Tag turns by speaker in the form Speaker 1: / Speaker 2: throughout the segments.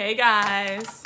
Speaker 1: Hey guys,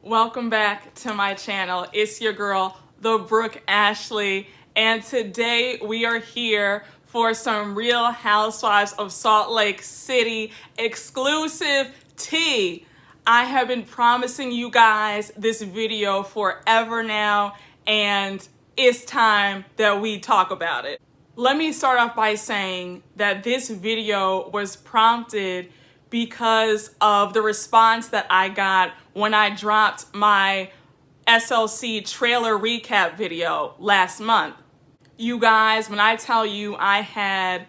Speaker 1: welcome back to my channel. It's your girl, the Brooke Ashley, and today we are here for some Real Housewives of Salt Lake City exclusive tea. I have been promising you guys this video forever now, and it's time that we talk about it. Let me start off by saying that this video was prompted because of the response that I got when I dropped my SLC trailer recap video last month. You guys, when I tell you I had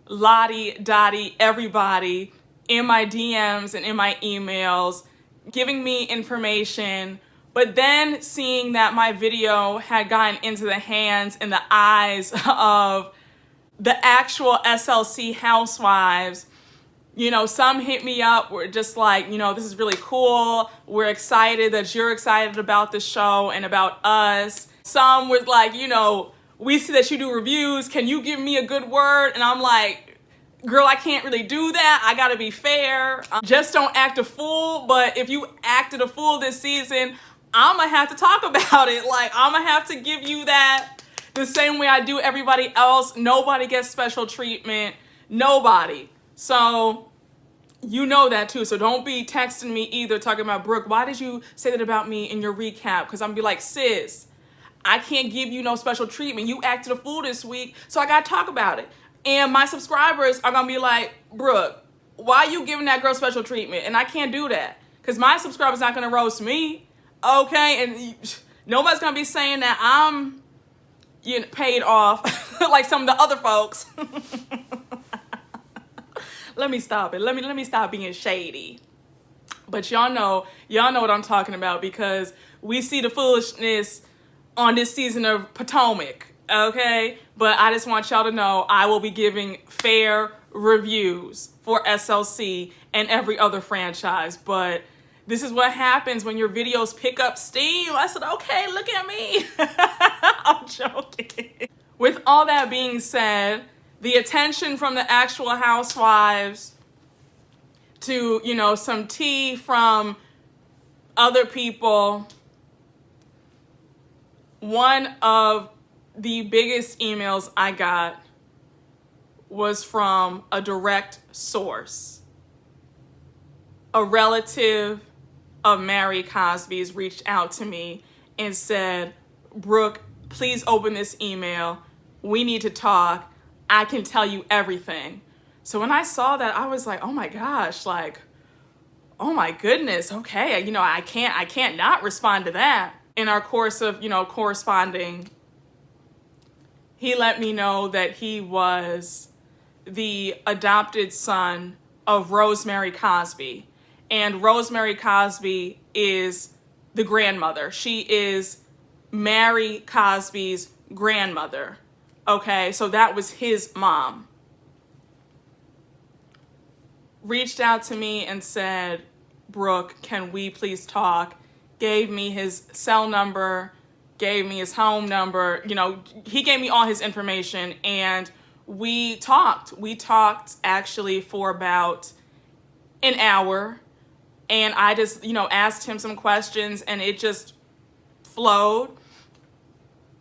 Speaker 1: Lottie, Dottie, everybody in my DMs and in my emails giving me information, but then seeing that my video had gotten into the hands and the eyes of the actual SLC housewives. You know, some hit me up, were just like, you know, this is really cool. We're excited that you're excited about the show and about us. Some was like, you know, we see that you do reviews. Can you give me a good word? And I'm like, girl, I can't really do that. I gotta be fair. Just don't act a fool. But if you acted a fool this season, I'm gonna have to talk about it. Like, I'm gonna have to give you that the same way I do everybody else. Nobody gets special treatment. Nobody. So you know that too. So don't be texting me either talking about, Brooke, why did you say that about me in your recap? Because I'm gonna be like, sis, I can't give you no special treatment. You acted a fool this week, so I gotta talk about it. And my subscribers are gonna be like, Brooke, why are you giving that girl special treatment? And I can't do that because my subscribers not gonna roast me, okay? And nobody's gonna be saying that I'm paid off like some of the other folks. Let me stop it. Let me stop being shady. But y'all know what I'm talking about because we see the foolishness on this season of Potomac, okay? But I just want y'all to know I will be giving fair reviews for SLC and every other franchise. But this is what happens when your videos pick up steam. I said, okay, look at me. I'm joking. With all that being said, the attention from the actual housewives to, you know, some tea from other people. One of the biggest emails I got was from a direct source. A relative of Mary Cosby's reached out to me and said, Brooke, please open this email. We need to talk. I can tell you everything. So when I saw that, I was like, oh my gosh, like, oh my goodness, okay, you know, I can't not respond to that. In our course of, you know, corresponding, he let me know that he was the adopted son of Rosemary Cosby. And Rosemary Cosby is the grandmother. She is Mary Cosby's grandmother. Okay, so that was his mom. Reached out to me and said, Brooke, can we please talk? Gave me his cell number, gave me his home number. You know, he gave me all his information and we talked. We talked actually for about an hour and I just, you know, asked him some questions and it just flowed.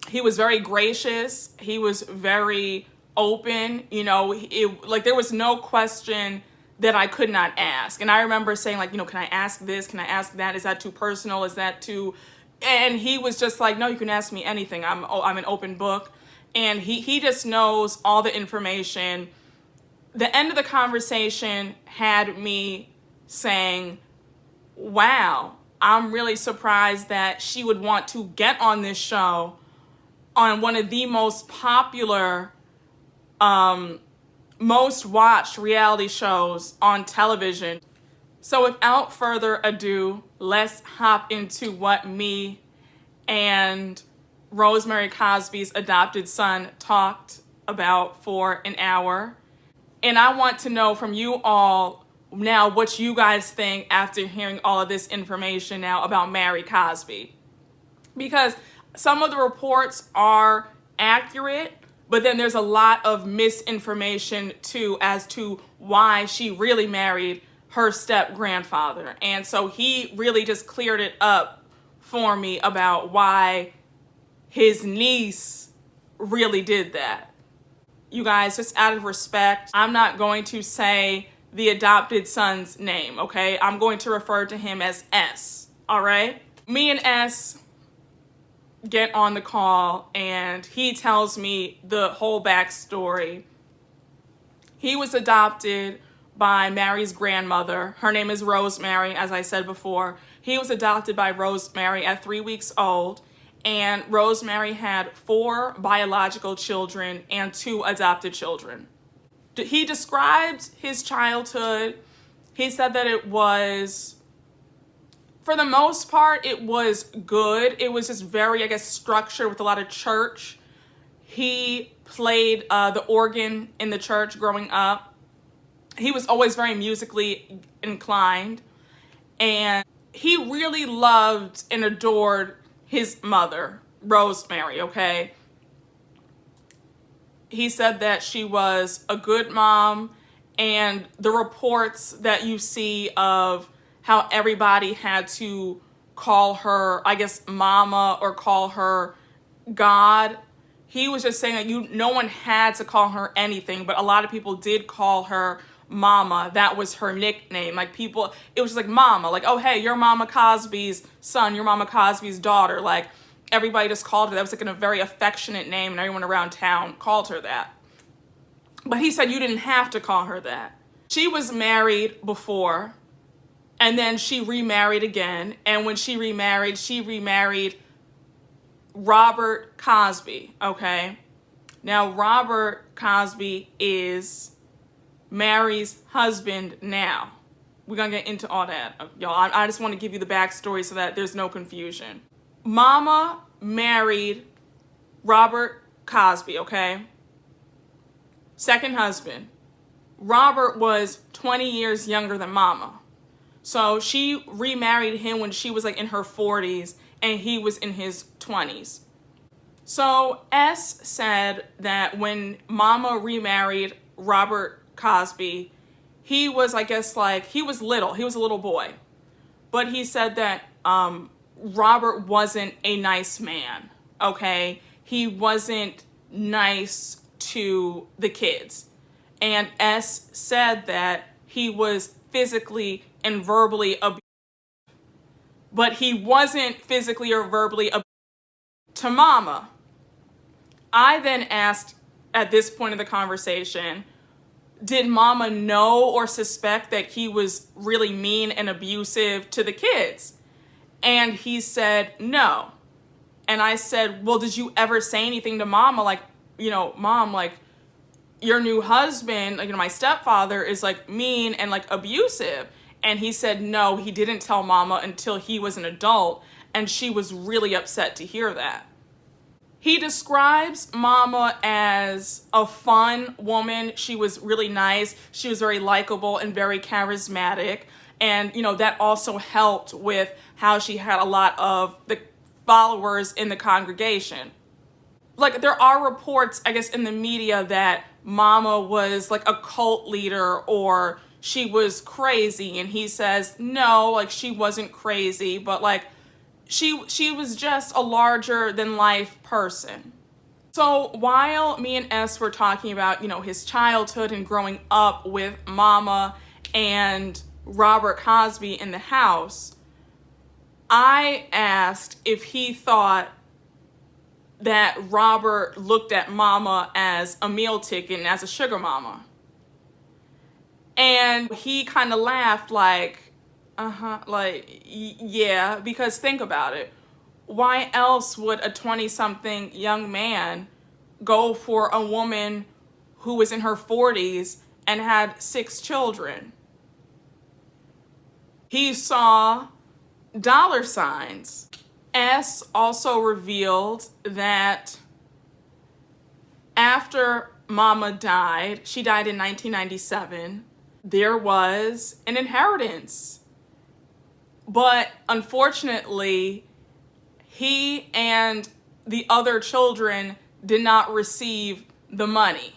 Speaker 1: He was very gracious. He was very open. You know, like there was no question that I could not ask. And I remember saying like, you know, can I ask this? Can I ask that? Is that too personal? Is that too? And he was just like, no, you can ask me anything. I'm an open book. And he just knows all the information. The end of the conversation had me saying, wow, I'm really surprised that she would want to get on this show on one of the most popular, most watched reality shows on television. So without further ado, let's hop into what me and Rosemary Cosby's adopted son talked about for an hour. And I want to know from you all now what you guys think after hearing all of this information now about Mary Cosby. Because some of the reports are accurate, but then there's a lot of misinformation too as to why she really married her step-grandfather. And so he really just cleared it up for me about why his niece really did that. You guys, just out of respect, I'm not going to say the adopted son's name, okay? I'm going to refer to him as S, all right? Me and S get on the call and he tells me the whole backstory. He was adopted by Mary's grandmother. Her name is Rosemary, as I said before. He was adopted by Rosemary at 3 weeks old, and Rosemary had 4 biological children and 2 adopted children. He described his childhood. He said that it was, for the most part, it was good. It was just very, I guess, structured with a lot of church. He played the organ in the church growing up. He was always very musically inclined, and he really loved and adored his mother, Rosemary, okay? He said that she was a good mom, and the reports that you see of how everybody had to call her, I guess, mama or call her God, he was just saying that no one had to call her anything, but a lot of people did call her Mama. That was her nickname. Like, people, it was just like Mama, like, oh hey, you're Mama Cosby's son, you're Mama Cosby's daughter. Like, everybody just called her that. Was like a very affectionate name, and everyone around town called her that. But he said you didn't have to call her that. She was married before, and then she remarried again, and when she remarried Robert Cosby, okay? Now, Robert Cosby is Mary's husband now. We're gonna get into all that, y'all. I just want to give you the backstory so that there's no confusion. Mama married Robert Cosby, okay? Second husband. Robert was 20 years younger than Mama. So she remarried him when she was like in her 40s and he was in his 20s. So S said that when Mama remarried Robert Cosby, he was, I guess, like, he was a little boy. But he said that Robert wasn't a nice man, okay? He wasn't nice to the kids. And S said that he was physically and verbally abusive. But he wasn't physically or verbally abusive to Mama. I then asked, at this point in the conversation, did Mama know or suspect that he was really mean and abusive to the kids? And he said no. And I said, well, did you ever say anything to Mama? Like, Mom, like, your new husband, like, my stepfather is like mean and like abusive. And he said no, he didn't tell Mama until he was an adult. And she was really upset to hear that. He describes Mama as a fun woman. She was really nice. She was very likable and very charismatic. And, that also helped with how she had a lot of the followers in the congregation. Like, there are reports, I guess, in the media that Mama was like a cult leader or she was crazy. And he says, no, like, she wasn't crazy, but like, she was just a larger than life person. So while me and S were talking about, his childhood and growing up with Mama and Robert Cosby in the house, I asked if he thought that Robert looked at Mama as a meal ticket and as a sugar mama. And he kind of laughed like, yeah, because think about it. Why else would a 20-something young man go for a woman who was in her 40s and had 6 children? He saw dollar signs. S also revealed that after Mama died, she died in 1997, there was an inheritance. But unfortunately, he and the other children did not receive the money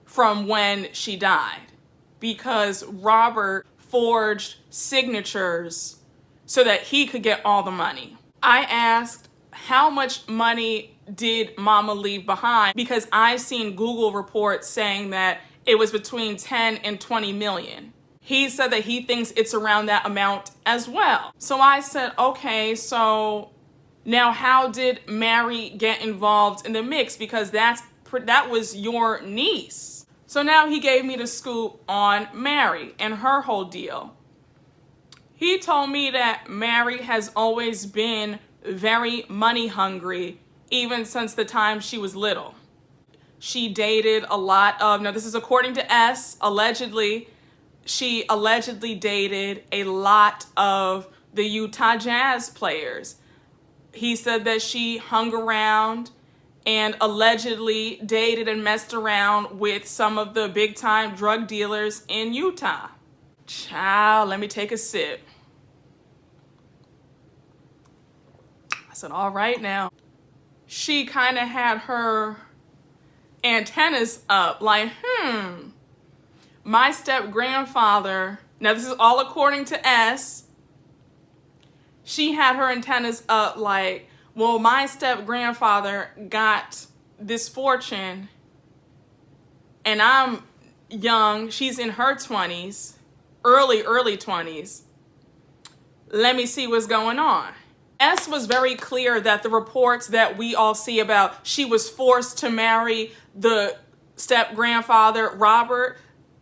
Speaker 1: from when she died because Robert forged signatures so that he could get all the money. I asked, how much money did Mama leave behind? Because I've seen Google reports saying that it was between 10 and 20 million. He said that he thinks it's around that amount as well. So I said, okay, so now how did Mary get involved in the mix? Because that was your niece. So now he gave me the scoop on Mary and her whole deal. He told me that Mary has always been very money hungry, even since the time she was little. She dated a lot of, now this is according to S, allegedly, she allegedly dated a lot of the Utah Jazz players. He said that she hung around and allegedly dated and messed around with some of the big time drug dealers in Utah. Child, let me take a sip. I said, all right now. She kind of had her antennas up, like, my step-grandfather, now this is all according to S, she had her antennas up like, well, my step-grandfather got this fortune and I'm young, she's in her 20s, early 20s. Let me see what's going on. S was very clear that the reports that we all see about she was forced to marry the step-grandfather, Robert,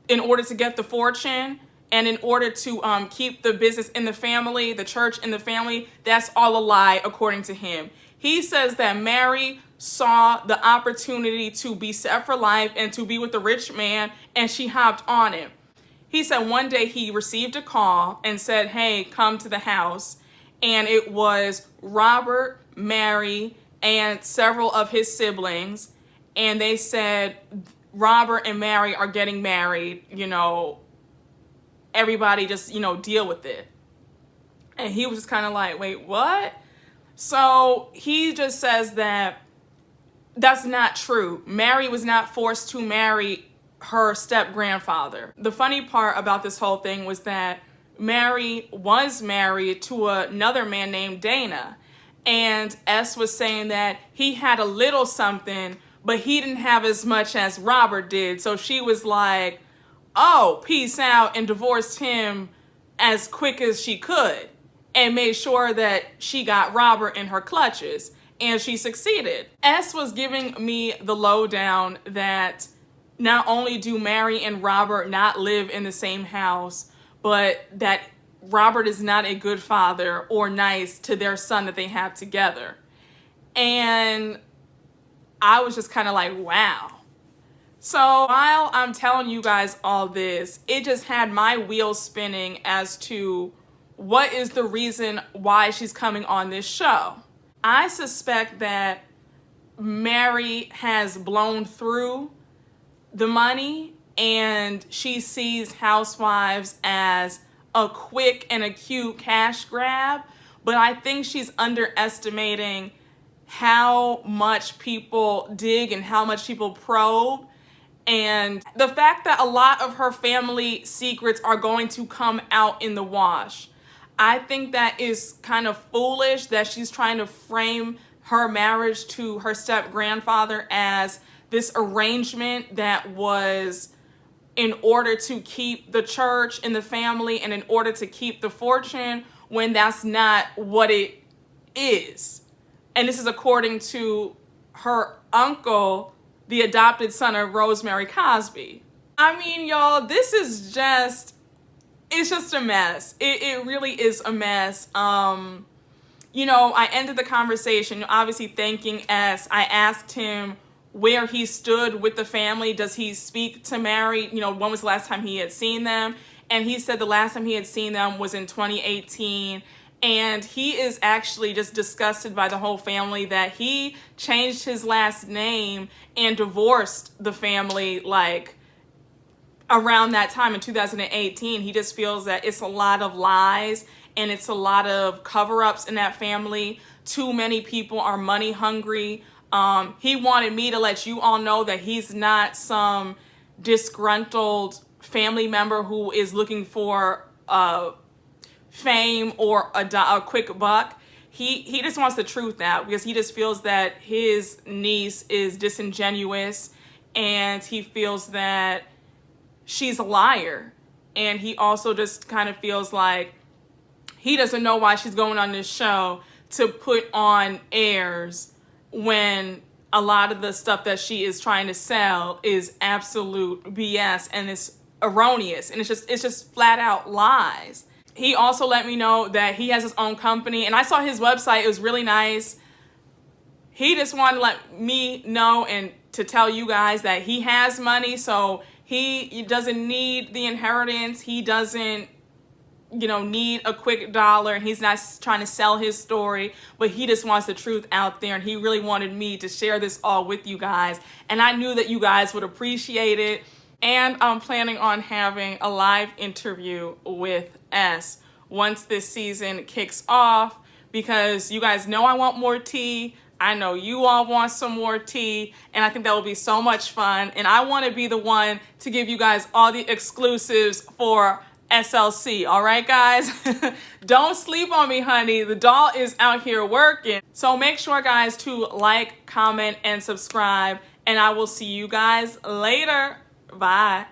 Speaker 1: in order to get the fortune and in order to keep the business in the family, the church in the family, that's all a lie according to him. He says that Mary saw the opportunity to be set for life and to be with the rich man, and she hopped on it. He said one day he received a call and said, hey, come to the house. And it was Robert, Mary, and several of his siblings. And they said, Robert and Mary are getting married, everybody just, deal with it. And he was just kind of like, wait, what? So he just says that that's not true. Mary was not forced to marry her step-grandfather. The funny part about this whole thing was that Mary was married to another man named Dana. And S was saying that he had a little something, but he didn't have as much as Robert did. So she was like, oh, peace out, and divorced him as quick as she could and made sure that she got Robert in her clutches. And she succeeded. S was giving me the lowdown that not only do Mary and Robert not live in the same house, but that Robert is not a good father or nice to their son that they have together. And I was just kind of like, wow. So while I'm telling you guys all this, it just had my wheels spinning as to what is the reason why she's coming on this show. I suspect that Mary has blown through the money and she sees Housewives as a quick and a cute cash grab, but I think she's underestimating how much people dig and how much people probe, and the fact that a lot of her family secrets are going to come out in the wash. I think that is kind of foolish that she's trying to frame her marriage to her step-grandfather as this arrangement that was in order to keep the church and the family and in order to keep the fortune, when that's not what it is. And this is according to her uncle, the adopted son of Rosemary Cosby. I mean, y'all, this is just, it's just a mess. It really is a mess. I ended the conversation obviously thanking S. I asked him where he stood with the family. Does he speak to Mary? When was the last time he had seen them? And he said the last time he had seen them was in 2018. And he is actually just disgusted by the whole family that he changed his last name and divorced the family like around that time in 2018. He just feels that it's a lot of lies and it's a lot of cover-ups in that family. Too many people are money hungry. He wanted me to let you all know that he's not some disgruntled family member who is looking for fame or a quick buck. He just wants the truth now, because he just feels that his niece is disingenuous, and he feels that she's a liar. And he also just kind of feels like he doesn't know why she's going on this show to put on airs when a lot of the stuff that she is trying to sell is absolute BS and it's erroneous, and it's just flat out lies. He also let me know that he has his own company, and I saw his website. It was really nice. He just wanted to let me know and to tell you guys that he has money, so he doesn't need the inheritance. He doesn't, need a quick dollar. He's not trying to sell his story, but he just wants the truth out there, and he really wanted me to share this all with you guys, and I knew that you guys would appreciate it. And I'm planning on having a live interview with S once this season kicks off, because you guys know I want more tea. I know you all want some more tea, and I think that will be so much fun. And I want to be the one to give you guys all the exclusives for SLC. All right, guys? Don't sleep on me, honey. The doll is out here working. So make sure, guys, to like, comment, and subscribe. And I will see you guys later. Bye.